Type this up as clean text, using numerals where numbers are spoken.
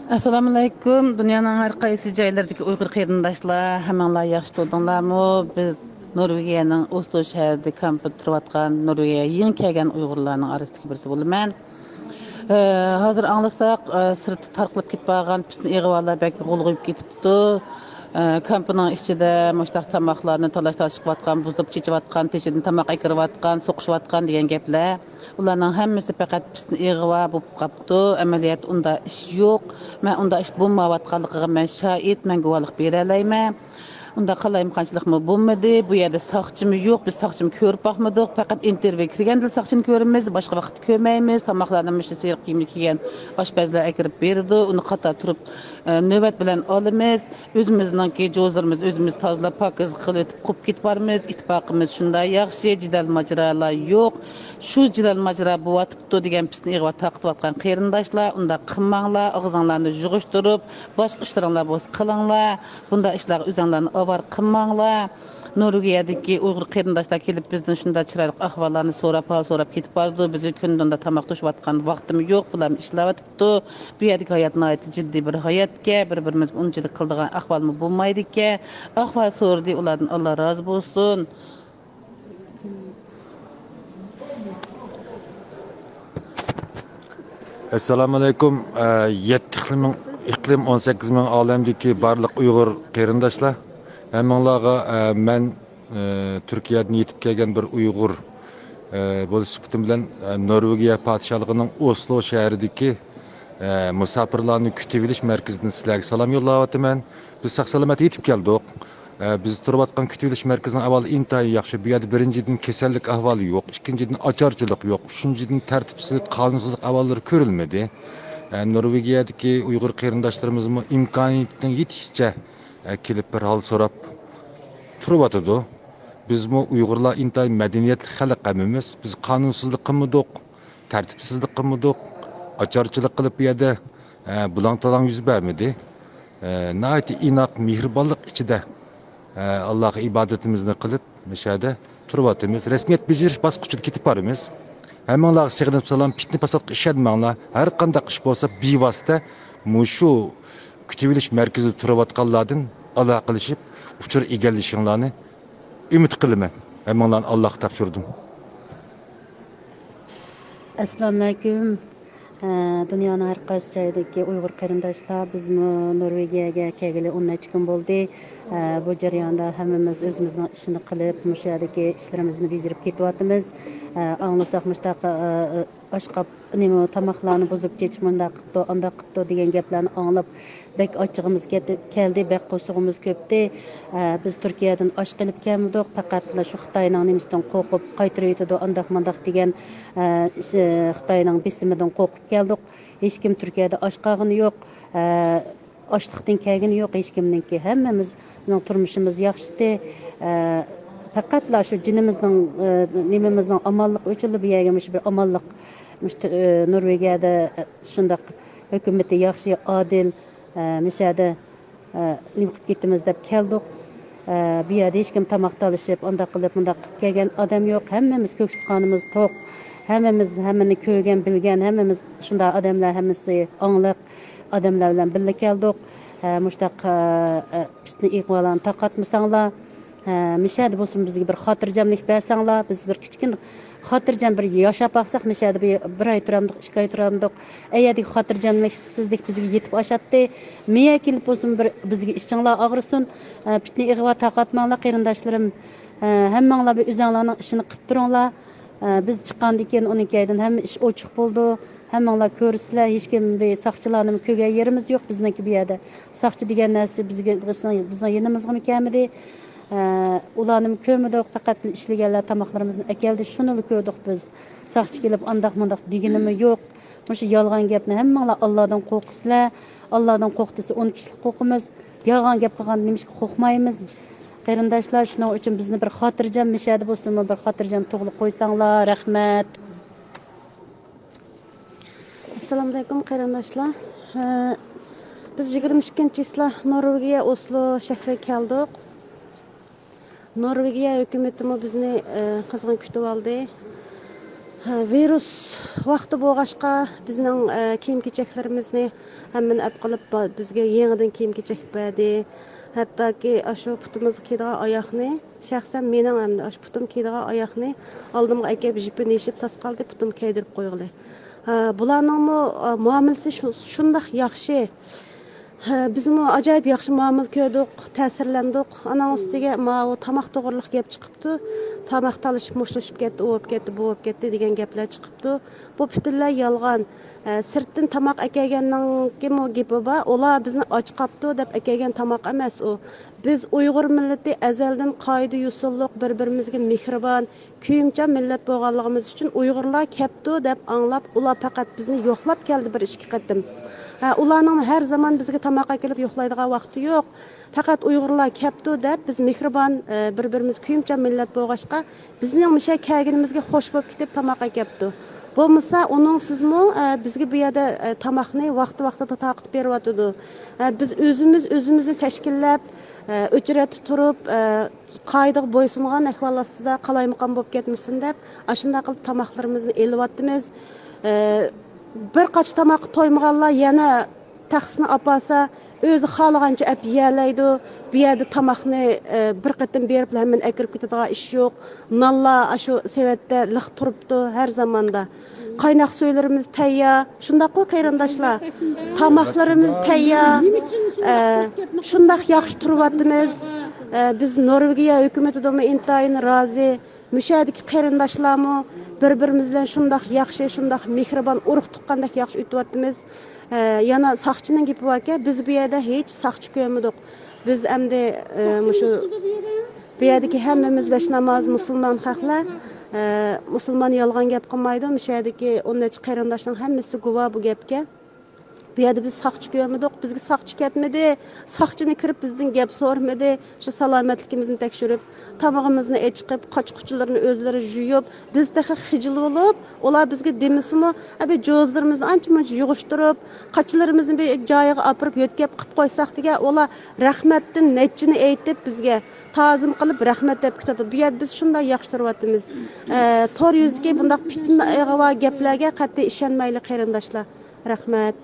Assalamu alaykum. Dünyanın her qaysı joylaridagi Uyghur qarindoshlar, hammalar yaxshi turdinglarmi? Biz Norvegiyaning Oslo shahrida kampda turayotgan Norvegiyaga yangi kelgan Uyg'urlarning orasidagi birisi bo'laman. Hozir anglasak, sirti tarqalib ketib qolgan pisni ig'volar balki g'ulg'ib ketibdi. Kampning ichida mushtaq tamoqlarni talash-talash qilayotgan, buzib chechayotgan, techidan tamoq akirayotgan, so'qishayotgan degan gaplar. Ularning hammasi faqat pisni ig'vo bo'lib qolibdi. Amaliyot unda ish yo'q. Men unda ish bo'lmayotganligiga men shohid, men guvohlik bera olmayman. Unda qalayım qanchaliqmi bo'lmadi. Bu yerda soqchimi yo'q, biz soqchini ko'rib boqmadik. Faqat intervyu kirganda soqchini ko'ramiz, boshqa vaqt ko'rmaymiz. Tamoqlarni mish seriq kiyimli kiygan oshpazlar akirib berdi. Uni qator turib navbat bilan olamiz. O'zimizningki jo'zirimiz o'zimiz tozalab pokiz qilib qo'yib ketib boramiz. Ittifoqimiz shunday yaxshi, jidal majralar yo'q. Shu jidal majra bo'yotibdi degan pisni ig'vo taqtiyotgan qarindoshlar, unda qilmanglar, og'zinglarni yig'ishtirib, boshqa ishlaringlar bo'lsa qilinglar. Bunda ishlar o'zinglarni avar qilmanglar. Norvegiyadagi Uyg'ur qarindoshlar kelib bizdan shunday chiroyli ahvollarni so'rab ketib bordi. Bizga kundunda tamoq to'shayotgan vaqtimiz yo'q, bular ishlayotibdi. Bu yerdagi hayot nihoyat jiddiy bir hayotga, bir-birimizga unchalik qildigan ahvolmi bo'lmaydi ekan. Ahvol so'rdi, ulardan Alloh rozi bo'lsin. Assalamu alaykum. 7 iqlim 18 ming olamdagi barliq Uyg'ur qarindoshlar. Hammanglarga men Turkiyadan yetib kelgan bir Uyg'ur bo'lish suhbatim bilan Norvegiya podshohligining Oslo shahridagi musofirlarni kutib olish markazidan sizlarga salom yo'llayapman. Biz sog' salomat yetib keldik. Biz turayotgan kutib olish markazining avval intayin yaxshi. Bu yerda birinchidan kasallik ahvoli yo'q, ikkinchidan ocharchilik yo'q, uchinchidan tartibsizlik, qonunsizlik ahvollari ko'rilmadi. Norvegiyadagi Uyg'ur qarindoshlarimiz imkoniyatining yetishicha kelib bir hol so'rab turibdi. Bizmi Uyg'urlar intayin madaniyatli xalq emas. Biz qonunsizlik qilmadik, tartibsizlik qilmadik, ocharchilik qilib bu yerda bulang-talang yuz bermadi. Nəhayət inaq, mehribonlik ichida Allohga ibodatimizni qilib, mishada turibmiz. Rasmiyat bajarish bosqichida ketib boramiz. Hammanglarga sig'inib salom, fitna fasodga ishonmanglar. Har qanday ish bo'lsa bevosita mushu kutib olish markazida turayotganlardan aloqa qilishib, uchur egallashinglarni umid qilaman. Hammanglarni Allohga topshirdim. Assalomu alaykum. Dünyanın her qaysi joyidagi Uyg'ur qarindoshlar, biz Norvegiyaga kelgili 10 necha kun bo'ldi. Bu jarayonda hammamiz o'zimizning ishini qilib, o'sha yerdagi ishlarimizni bajarib ketyapmiz. Anglasak mushtaq oshqab nima tamoqlarni buzib ketib munda qilibdi, unda qilibdi degan gaplarni anglab bek ochig'imiz keldi, bek qo'shig'imiz ko'pdi. Biz Turkiyadan osh qilib kelmadik, faqat shu Xitoyning nimasidan qo'rqib qaytarayotdi, undaq degan Xitoyning bisimidan qo'rqib keldik. Hech kim Turkiyada osh qolgani yo'q. Ochliqdan kelgani yo'q hech kimninki. Hammamizning turmushimiz yaxshi. Faqatla shu jinimizning nimamizning amonlik uchun bu yerga bir amonlik Norvegiyada shundaq hukumati yaxshi, adil mishada nima qilib ketimiz deb keldik. Bu yerda hech kim tamoq talishib, undaq qilib, mundaq qilib kelgan odam yo'q. Hammamiz ko'ksi qonimiz to'q. Hammani ko'rgan, bilgan, hammamiz shunday odamlar, hammasi angliq odamlar bilan birga keldik. Mushtaq pisni iqvolarni taqatmasanglar, mishada bo'lsin bizga bir xotirjamlik bersanglar, biz bir kichkin xotirjam bir yashab baqsaq, mishada bir oy turamdik, 2 oy turamdik. Ayadagi xotirjamliksizlik bizga yetib oshadi. Miya kelib bo'lsin bir bizga ishinglar og'risin, pisni iqvo taqatmanglar qarindoshlarim. Hammanglar bir o'zinglarning ishini qilib turinglar. Biz chiqqandan keyin 12 oydan hamma ish ochiq bo'ldi. Hammanglar ko'rsizlar, hech kim soqchilarni ko'rgan yerimiz yo'q bizniki bu yerda. Soqchi degan narsa bizning yanimizga kelmadi. Ularni ko'rmadik, faqat ishlaganlar tamoqlarimizni akeldi, shuni ko'rdik biz. Soqchi kelib andaq-mundaq deganimi yo'q. O'sha yolg'on gapni hammanglar Allohdan qo'rqisizlar. Allohdan qo'rqdisa 10 kishilik qo'rqimiz. Yolg'on gap qilgan nimishga qo'rqmaymiz. Qarindoshlar, shuning uchun bizni bir xotirjam mishada bo'lsinmi, bir xotirjam tug'ilib qo'ysanglar, rahmat. Assalomu alaykum qarindoshlar. Biz 22-yil Norvegiya Oslo shahriga keldik. Norvegiya hukumati bizni qizg'in kutib oldi. Virus vaqti bo'lg'achqa bizning kiyim-kechaklarimizni hammani olib qilib bizga yangidan kiyim-kechak berdi. Hattoki shu putimizga kiydigan oyoqni, shaxsan mening hamda shu putim kiydigan oyoqni oldimga akab jipini yechib tasqaldi, putim kiydirib qo'yg'ili. Bularning muomalasi shundoq yaxshi. Bizmi ajoyib yaxshi muomala ko'rdik, ta'sirlandik. Aning ustiga o tomoq to'g'riliq gap chiqibdi. Tomoq talishib, mushtlashib ketdi, u bo'lib ketdi, bu bo'lib ketdi degan gaplar chiqibdi. Bu butunlay yolg'on. Sirtdan tomoq akaganning kim o gapi bor, ular bizni och qapti deb akagan tomoq emas u. Biz Uyg'ur millati azaldan qoida usulliq bir-birimizga mehribon, kuyimchan millat bo'lganligimiz uchun Uyg'urlar kepti deb anglab, ular faqat bizni yo'qlab keldi bir ikki qatim. Ularning har zaman bizga tomoq kelib yo'qlaydigan vaqti yo'q. Faqat Uyg'urlar kepti deb biz mehribon bir-birimiz kuyimchan millat bo'lg'achqa bizning misha kelganimizga xo'sh bo'lib ketib tomoq kepti. Bo'lmasa uning sizmi bizga bu yerda tomoqni vaqti-vaqtida taqib beryotdi. Biz o'zimizni tashkillab o'chirib turib qoidaga bo'ysungan ahvol ostida qalaymaqon bo'lib ketmasin deb ashunday qilib tomoqlarimizni elyapmiz. Bir qaç tomoq to'ymaganlar yana taxsini apasa o'zi xohlagancha ap yelaydi. Bu yerda tomoqni bir qatim berib hamman akirib ketadigan ish yo'q. Nalla shu sevatda liq turibdi har zamonda. Qaynoq suylarimiz tayyor. Shundaq-ku qarindoshlar. Tomoqlarimiz tayyor. Shundaq yaxshi turyapmiz. Biz Norvegiya hukumatidan intayin rozi. Müşahidiki qarindoshlarmi bir-birimiz bilan shundoq yaxshi, shundoq mehribon, urug' tuqqandek yaxshi o'tyapmiz. Yana soqchining gapi borki, biz bu yerda hech soqchi ko'rmadik. Biz endi shu bu yerdagi hammamiz besh namoz musulmon xalqlar, musulmon yolg'on gap qilmaydi. Müşahidiki 10 qarindoshning hammasi guvoh bu gapga. Bu yerda biz soqchi ko'rmadik, bizga soqchi ketmadi, soqchimi kirib bizdan gap so'rmadi, shu salomatligimizni tekshirib, tomog'imizni echqib, qochquchilarni o'zlari juyib, biz dahi xijil bo'lib, ular bizga demisimi, abi jo'zlarimizni ancha-muncha yig'ishtirib, qochlarimizni bir joyiga olib yo'tkab qilib qo'ysak degan, ular rahmatdan netchini aytib bizga ta'zim qilib rahmat deb kutadi. Bu yerda biz shunday yaxshi turyapmiz. Tor yuzga bunday fitna gaplarga qat'iy ishonmayli qarindoshlar. Rahmat.